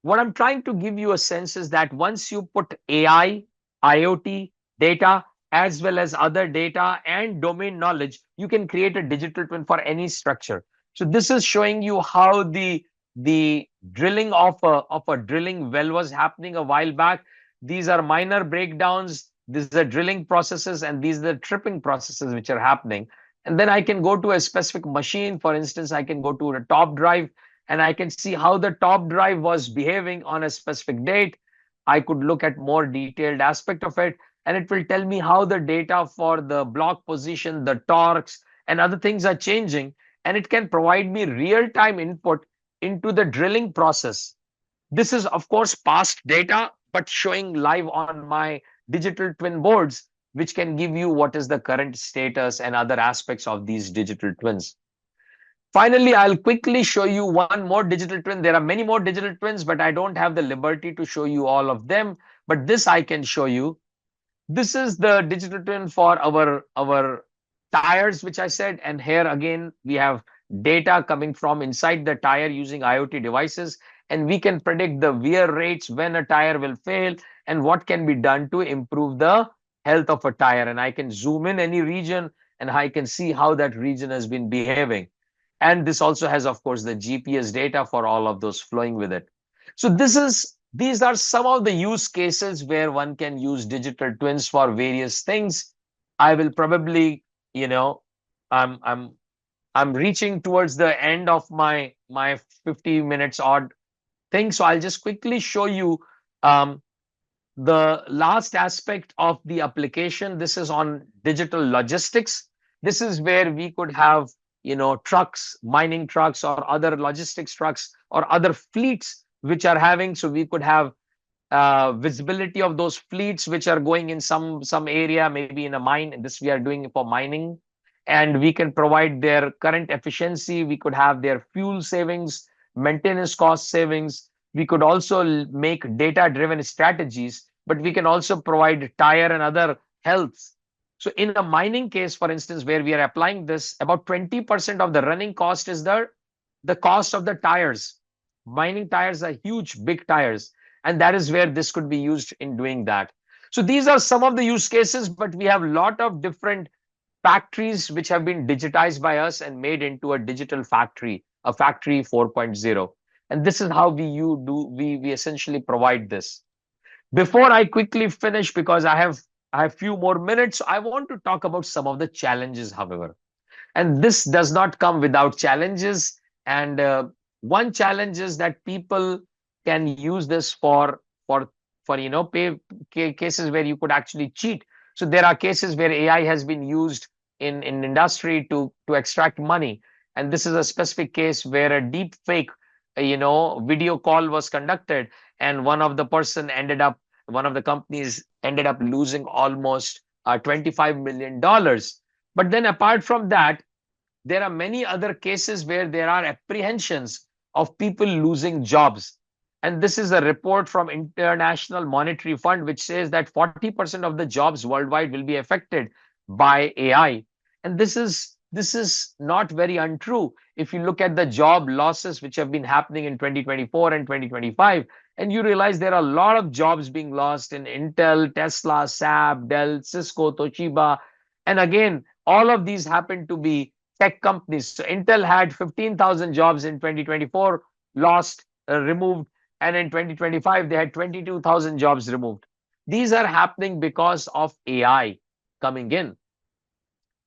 What I'm trying to give you a sense is that once you put AI, IoT, data as well as other data and domain knowledge, you can create a digital twin for any structure. So this is showing you how the drilling of a drilling well was happening a while back. These are minor breakdowns. These are drilling processes, and these are the tripping processes which are happening. And then I can go to a specific machine. For instance, I can go to a top drive and I can see how the top drive was behaving on a specific date. I could look at more detailed aspect of it, and it will tell me how the data for the block position, the torques, and other things are changing. And it can provide me real-time input into the drilling process. This is, of course, past data, but showing live on my digital twin boards, which can give you what is the current status and other aspects of these digital twins. Finally, I'll quickly show you one more digital twin. There are many more digital twins, but I don't have the liberty to show you all of them. But this I can show you. This is the digital twin for our tires, which I said. And here again, we have data coming from inside the tire using IoT devices. And we can predict the wear rates, when a tire will fail, and what can be done to improve the health of a tire. And I can zoom in any region and I can see how that region has been behaving. And this also has, of course, the GPS data for all of those flowing with it. So these are some of the use cases where one can use digital twins for various things. I will probably, I'm reaching towards the end of my 50 minutes odd thing. So I'll just quickly show you the last aspect of the application. This is on digital logistics. This is where we could have trucks, mining trucks, or other logistics trucks, or other fleets which are having. So we could have visibility of those fleets which are going in some area, maybe in a mine. And this we are doing for mining, and we can provide their current efficiency. We could have their fuel savings, maintenance cost savings. We could also make data-driven strategies, but we can also provide tire and other health. So in a mining case, for instance, where we are applying this, about 20% of the running cost is the cost of the tires. Mining tires are huge, big tires. And that is where this could be used in doing that. So these are some of the use cases, but we have a lot of different factories which have been digitized by us and made into a digital factory, a factory 4.0. And this is how we essentially provide this. Before I quickly finish, because I have few more minutes, I want to talk about some of the challenges, however. And this does not come without challenges. And one challenge is that people can use this for cases where you could actually cheat. So there are cases where AI has been used in industry to extract money. And this is a specific case where a deep fake video call was conducted, and one of the companies ended up losing almost $25 million. But then apart from that, there are many other cases where there are apprehensions of people losing jobs. And this is a report from International Monetary Fund, which says that 40% of the jobs worldwide will be affected by AI. And this is not very untrue. If you look at the job losses which have been happening in 2024 and 2025, and you realize there are a lot of jobs being lost in Intel, Tesla, SAP, Dell, Cisco, Toshiba. And again, all of these happen to be tech companies. So Intel had 15,000 jobs in 2024 lost, removed. And in 2025, they had 22,000 jobs removed. These are happening because of AI coming in.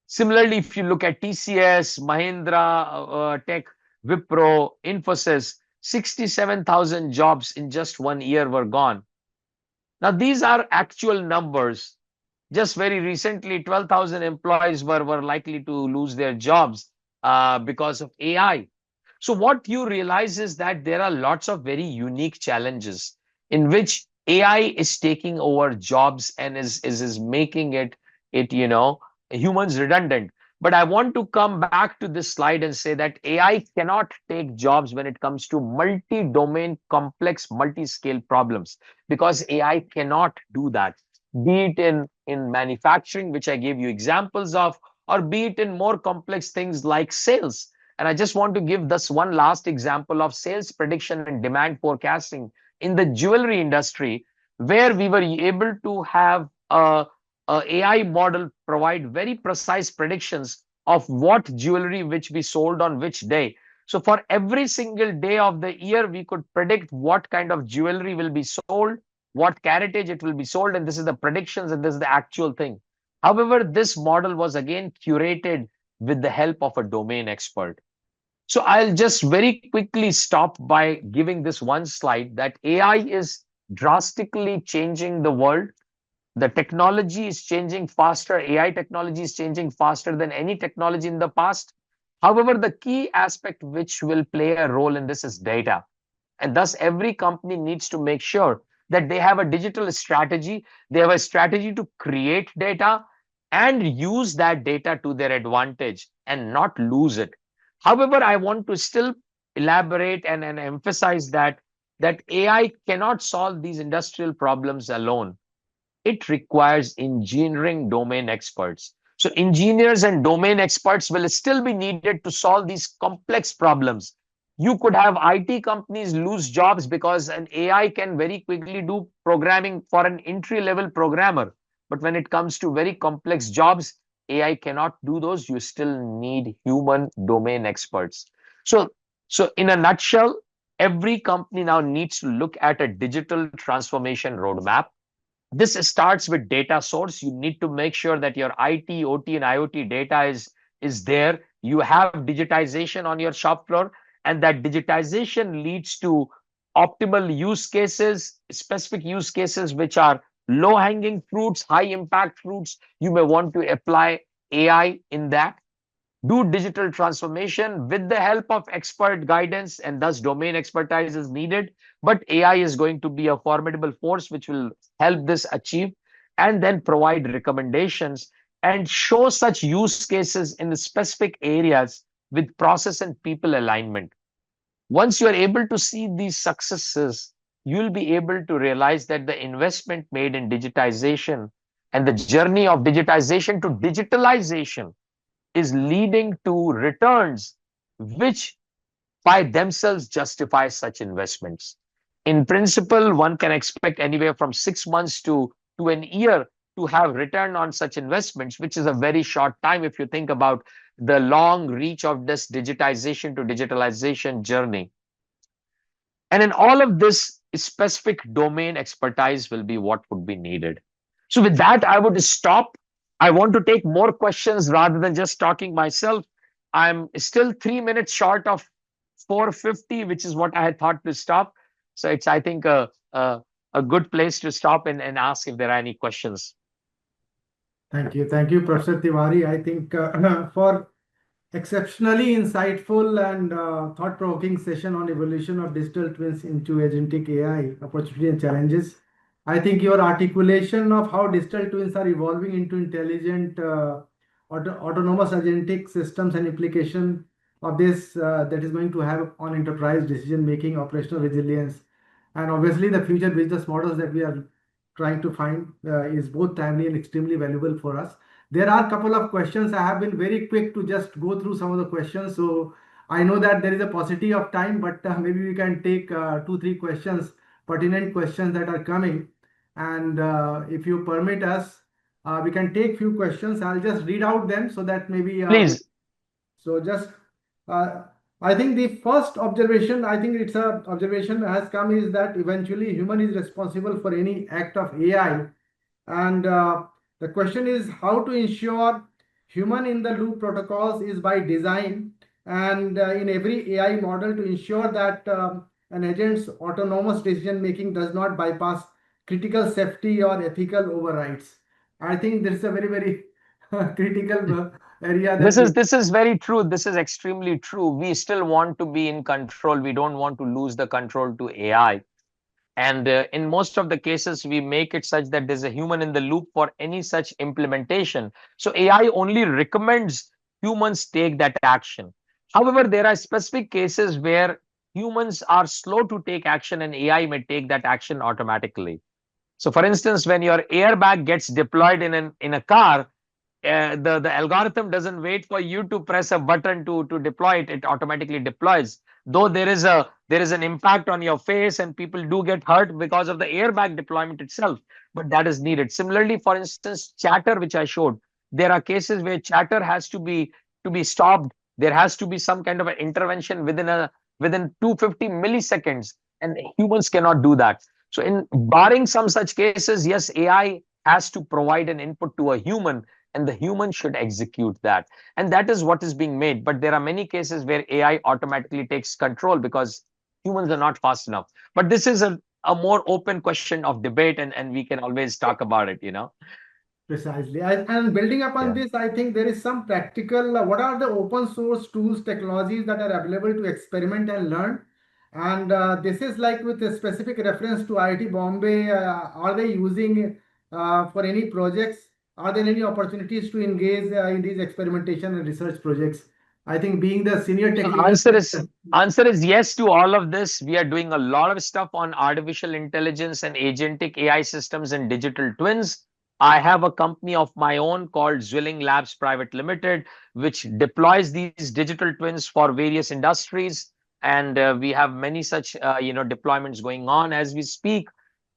Similarly, if you look at TCS, Mahindra Tech, Wipro, Infosys, 67,000 jobs in just 1 year were gone. Now, these are actual numbers. Just very recently, 12,000 employees were likely to lose their jobs because of AI. So what you realize is that there are lots of very unique challenges in which AI is taking over jobs and is making it humans redundant. But I want to come back to this slide and say that AI cannot take jobs when it comes to multi-domain, complex, multi-scale problems, because AI cannot do that, be it in manufacturing, which I gave you examples of, or be it in more complex things like sales. And I just want to give this one last example of sales prediction and demand forecasting in the jewelry industry, where we were able to have a a AI model provide very precise predictions of what jewelry which be sold on which day. So for every single day of the year, we could predict what kind of jewelry will be sold, what caratage it will be sold, and this is the predictions and this is the actual thing. However, this model was again curated with the help of a domain expert. So I'll just very quickly stop by giving this one slide that AI is drastically changing the world. The technology is changing faster. AI technology is changing faster than any technology in the past. However, the key aspect which will play a role in this is data. And thus, every company needs to make sure that they have a digital strategy. They have a strategy to create data and use that data to their advantage and not lose it. However, I want to still elaborate and emphasize that AI cannot solve these industrial problems alone. It requires engineering domain experts. So engineers and domain experts will still be needed to solve these complex problems. You could have IT companies lose jobs because an AI can very quickly do programming for an entry level programmer. But when it comes to very complex jobs, AI cannot do those. You still need human domain experts. So, so in a nutshell, every company now needs to look at a digital transformation roadmap. This starts with data source. You need to make sure that your IT, OT, and IoT data is there. You have digitization on your shop floor, and that digitization leads to optimal use cases, specific use cases which are low hanging fruits, high impact fruits. You may want to apply AI in that. Do digital transformation with the help of expert guidance, and thus domain expertise is needed. But AI is going to be a formidable force which will help this achieve, and then provide recommendations and show such use cases in the specific areas with process and people alignment. Once you are able to see these successes, you'll be able to realize that the investment made in digitization and the journey of digitization to digitalization is leading to returns which by themselves justify such investments. In principle, one can expect anywhere from 6 months to an year to have return on such investments, which is a very short time if you think about the long reach of this digitization to digitalization journey. And in all of this, specific domain expertise will be what would be needed. So with that, I would stop. I want to take more questions rather than just talking myself. I'm still 3 minutes short of 4:50, which is what I had thought to stop. So it's, I think, a good place to stop and ask if there are any questions. Thank you. Thank you, Professor Tiwari. I think for exceptionally insightful and thought-provoking session on evolution of digital twins into agentic AI, opportunity and challenges. I think your articulation of how digital twins are evolving into intelligent autonomous agentic systems and implication of this that is going to have on enterprise decision making, operational resilience, and obviously the future business models that we are trying to find is both timely and extremely valuable for us. There are a couple of questions. I have been very quick to just go through some of the questions. So I know that there is a paucity of time, but maybe we can take 2-3 questions, pertinent questions that are coming. And if you permit us, we can take few questions. I'll just read out them so that maybe Please. So just I think the first observation, I think it's a observation has come is that eventually human is responsible for any act of AI. And the question is how to ensure human in the loop protocols is by design and in every AI model to ensure that an agent's autonomous decision making does not bypass critical safety or ethical overrides. I think this is a very, very critical area. This is very true. This is extremely true. We still want to be in control. We don't want to lose the control to AI. And in most of the cases, we make it such that there's a human in the loop for any such implementation. So AI only recommends humans take that action. However, there are specific cases where humans are slow to take action and AI may take that action automatically. So for instance, when your airbag gets deployed in a car, the algorithm doesn't wait for you to press a button to deploy it. It automatically deploys. Though there is an impact on your face and people do get hurt because of the airbag deployment itself. but that is needed. Similarly, for instance, chatter, which I showed, there are cases where chatter has to be stopped. There has to be some kind of an intervention within 250 milliseconds, and humans cannot do that. So, in barring some such cases, yes, AI has to provide an input to a human, and the human should execute that. And that is what is being made. But there are many cases where AI automatically takes control because humans are not fast enough. But this is a more open question of debate, and we can always talk about it, Precisely. And building upon Yeah. this, I think there is some practical, what are the open source tools, technologies that are available to experiment and learn? And this is like with a specific reference to IIT Bombay, are they using for any projects? Are there any opportunities to engage in these experimentation and research projects? I think being the senior tech So leader. answer is yes to all of this. We are doing a lot of stuff on artificial intelligence and agentic AI systems and digital twins. I have a company of my own called Zwilling Labs Private Limited, which deploys these digital twins for various industries. And we have many such deployments going on as we speak.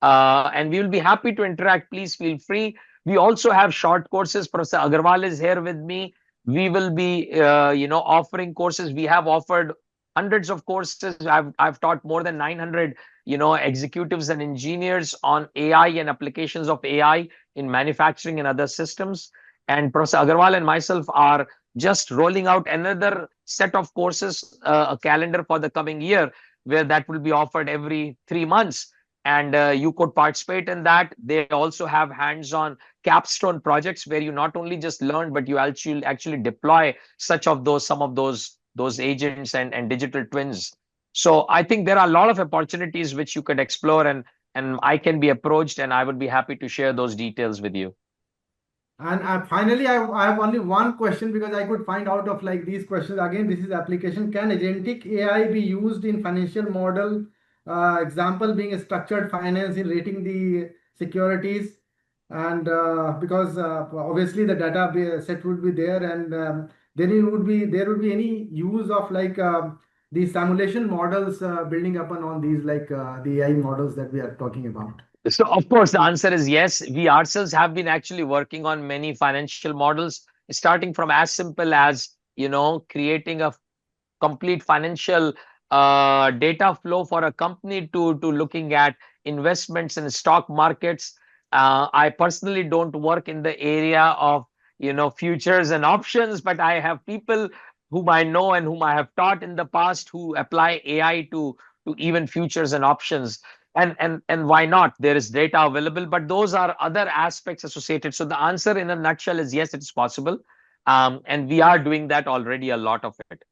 And we will be happy to interact. Please feel free. We also have short courses. Professor Agarwal is here with me. We will be offering courses. We have offered hundreds of courses. I've taught more than 900 executives and engineers on AI and applications of AI in manufacturing and other systems. And Professor Agarwal and myself are just rolling out another set of courses, a calendar for the coming year, where that will be offered every 3 months. And you could participate in that. They also have hands-on capstone projects where you not only just learn, but you actually deploy some of those agents and digital twins. So I think there are a lot of opportunities which you could explore, and I can be approached, and I would be happy to share those details with you. And finally, I have only one question because I could find out of like these questions. Again, this is application. Can agentic AI be used in financial model? Example being a structured finance in rating the securities. And because obviously the data set would be there, and there would be any use of like the simulation models building upon on these like the AI models that we are talking about. So, of course, the answer is yes. We ourselves have been actually working on many financial models, starting from as simple as, creating a complete financial data flow for a company to looking at investments in stock markets. I personally don't work in the area of, futures and options, but I have people whom I know and whom I have taught in the past who apply AI to even futures and options. And why not? There is data available, but those are other aspects associated. So the answer in a nutshell is yes, it's possible. And we are doing that already, a lot of it.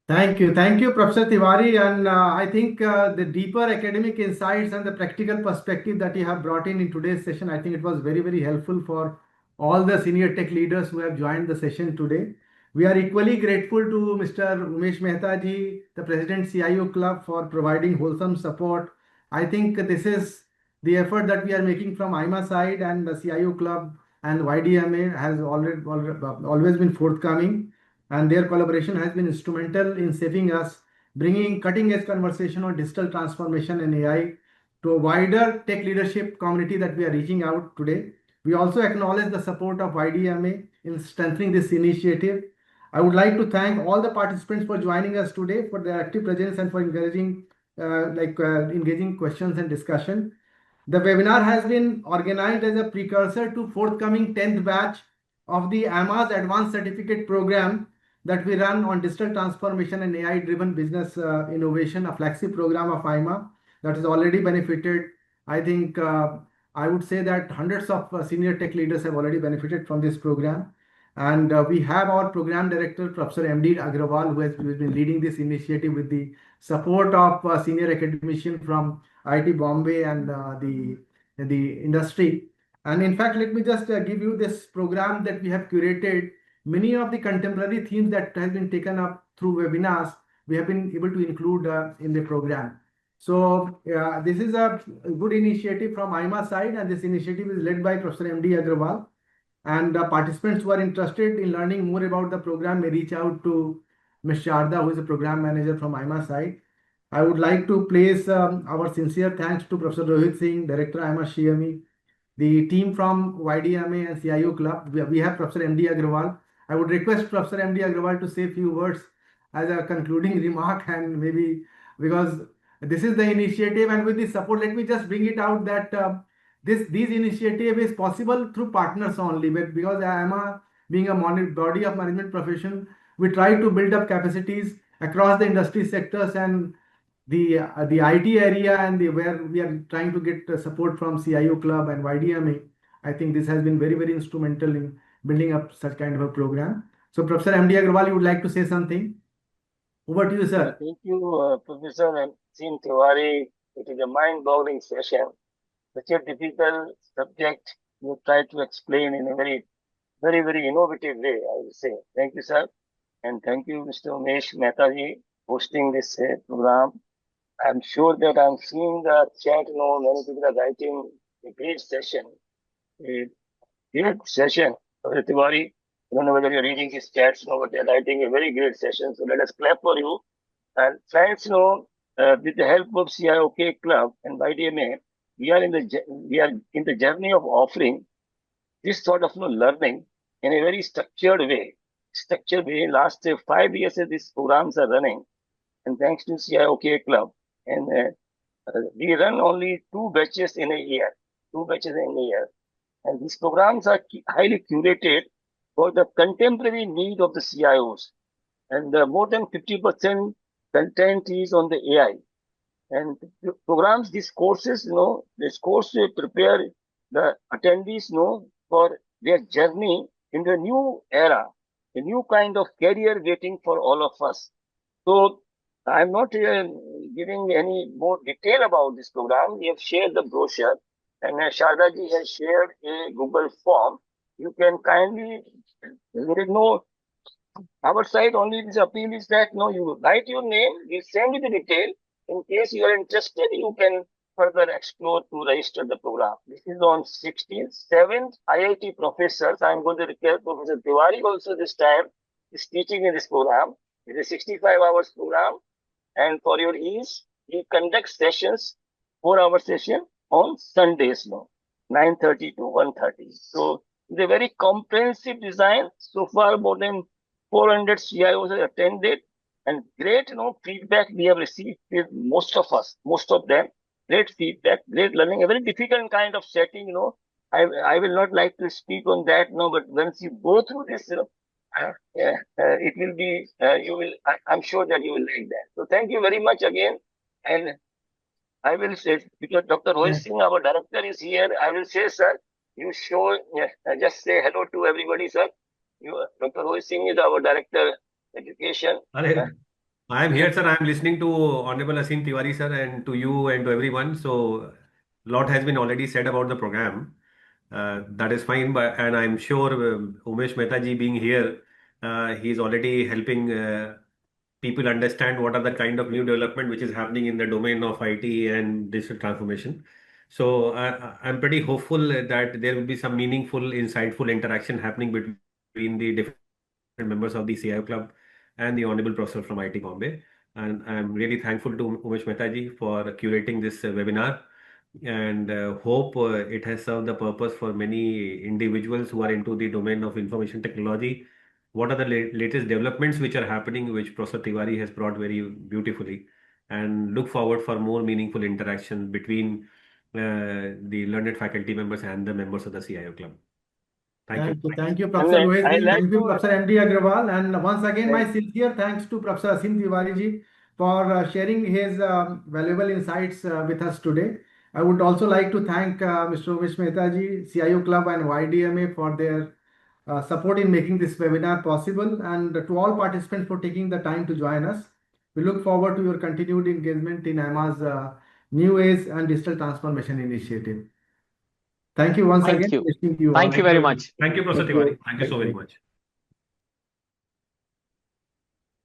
Thank you, Professor Tiwari. And I think the deeper academic insights and the practical perspective that you have brought in today's session, I think it was very, very helpful for all the senior tech leaders who have joined the session today. We are equally grateful to Mr. Umesh Mehta ji, the President CIO Club, for providing wholesome support. I think this is the effort that we are making from IMA side, and the CIO Club and YDMA has always been forthcoming, and their collaboration has been instrumental in saving us, bringing cutting-edge conversation on digital transformation and AI to a wider tech leadership community that we are reaching out today. We also acknowledge the support of YDMA in strengthening this initiative. I would like to thank all the participants for joining us today, for their active presence and for engaging questions and discussion. The webinar has been organized as a precursor to forthcoming 10th batch of the AMA's Advanced Certificate Program that we run on digital transformation and AI-driven business innovation, a flagship program of IMA that has already benefited. I think I would say that hundreds of senior tech leaders have already benefited from this program. And we have our program director, Professor M.D. Agrawal, who has been leading this initiative with the support of senior academician from IIT Bombay and the industry. And in fact, let me just give you this program that we have curated. Many of the contemporary themes that have been taken up through webinars, we have been able to include in the program. So this is a good initiative from IMA side, and this initiative is led by Professor M.D. Agrawal. And participants who are interested in learning more about the program may reach out to Ms. Sharda, who is a program manager from IMA side. I would like to place our sincere thanks to Professor Rohit Singh, Director IMA CME, the team from YDMA and CIO Club. We have Professor M.D. Agrawal. I would request Professor M.D. Agrawal to say a few words as a concluding remark, and maybe because this is the initiative and with the support, let me just bring it out that these initiative is possible through partners only, but because IAMA being a body of management profession, we try to build up capacities across the industry sectors and the IT area and where we are trying to get support from CIO Club and YDMA. I think this has been very, very instrumental in building up such kind of a program. So Professor M.D. Agrawal, you would like to say something? Over to you, sir. Thank you, Professor Asim Tiwari. It is a mind-boggling session. Such a difficult subject you try to explain in a very, very innovative way, I will say. Thank you, sir. And thank you, Mr. Umesh Mehta ji, hosting this program. I'm sure that I'm seeing the chat now, many people are writing a great session. A great session, Professor Tiwari. I don't know whether you're reading his chats now, but they're writing a very great session. So let us clap for you. And friends, with the help of CIOK Club and YDMA, we are in the journey of offering this sort of learning in a very structured way. Last 5 years, these programs are running, and thanks to CIOK Club, and we run only 2 batches in a year. And these programs are highly curated for the contemporary need of the CIOs. And more than 50% content is on the AI. And programs, these courses, this course will prepare the attendees, for their journey in the new era, a new kind of career waiting for all of us. So I'm not giving any more detail about this program. We have shared the brochure, and Sharda ji has shared a Google form. You can kindly, there is no, our side only this appeal is that, you write your name, we send you the detail. In case you are interested, you can further explore to register the program. This is on 16th, 7th IIT professors. I'm going to request Professor Tiwari also this time is teaching in this program. It's a 65 hours program. And for your ease, we conduct sessions, 4-hour session on Sundays, 9:30 to 1:30. So it's a very comprehensive design. So far, more than 400 CIOs have attended, and great, feedback we have received with most of them. Great feedback, great learning, a very difficult kind of setting, I will not like to speak on that, but once you go through this, it will be, I'm sure that you will like that. So thank you very much again. And I will say, because Dr. Rohit Singh, our director, is here, I will say, sir, you show, just say hello to everybody, sir. Dr. Rohit Singh is our director, education. I am here, sir. I am listening to Honorable Asim Tiwari, sir, and to you and to everyone. So, a lot has been already said about the program. That is fine, and I'm sure Umesh Mehta ji being here, he's already helping people understand what are the kind of new development which is happening in the domain of IT and digital transformation. So, I'm pretty hopeful that there will be some meaningful, insightful interaction happening between the different members of the CIO Club and the Honorable Professor from IIT Bombay. And I'm really thankful to Umesh Mehta ji for curating this webinar, and hope it has served the purpose for many individuals who are into the domain of information technology. What are the latest developments which are happening, which Professor Tiwari has brought very beautifully, and look forward for more meaningful interaction between the learned faculty members and the members of the CIO Club. Thank you. Thank you, Professor Rohit. Thank you, Professor M.D. Agrawal. And once again, my sincere thanks to Professor Asim Tiwari ji for sharing his valuable insights with us today. I would also like to thank Mr. Umesh Mehta ji, CIO Club and YDMA for their support in making this webinar possible, and to all participants for taking the time to join us. We look forward to your continued engagement in IAMA's New Age and Digital Transformation Initiative. Thank you once again. Thank you very much. Thank you, Professor Tiwari. Thank you so very much.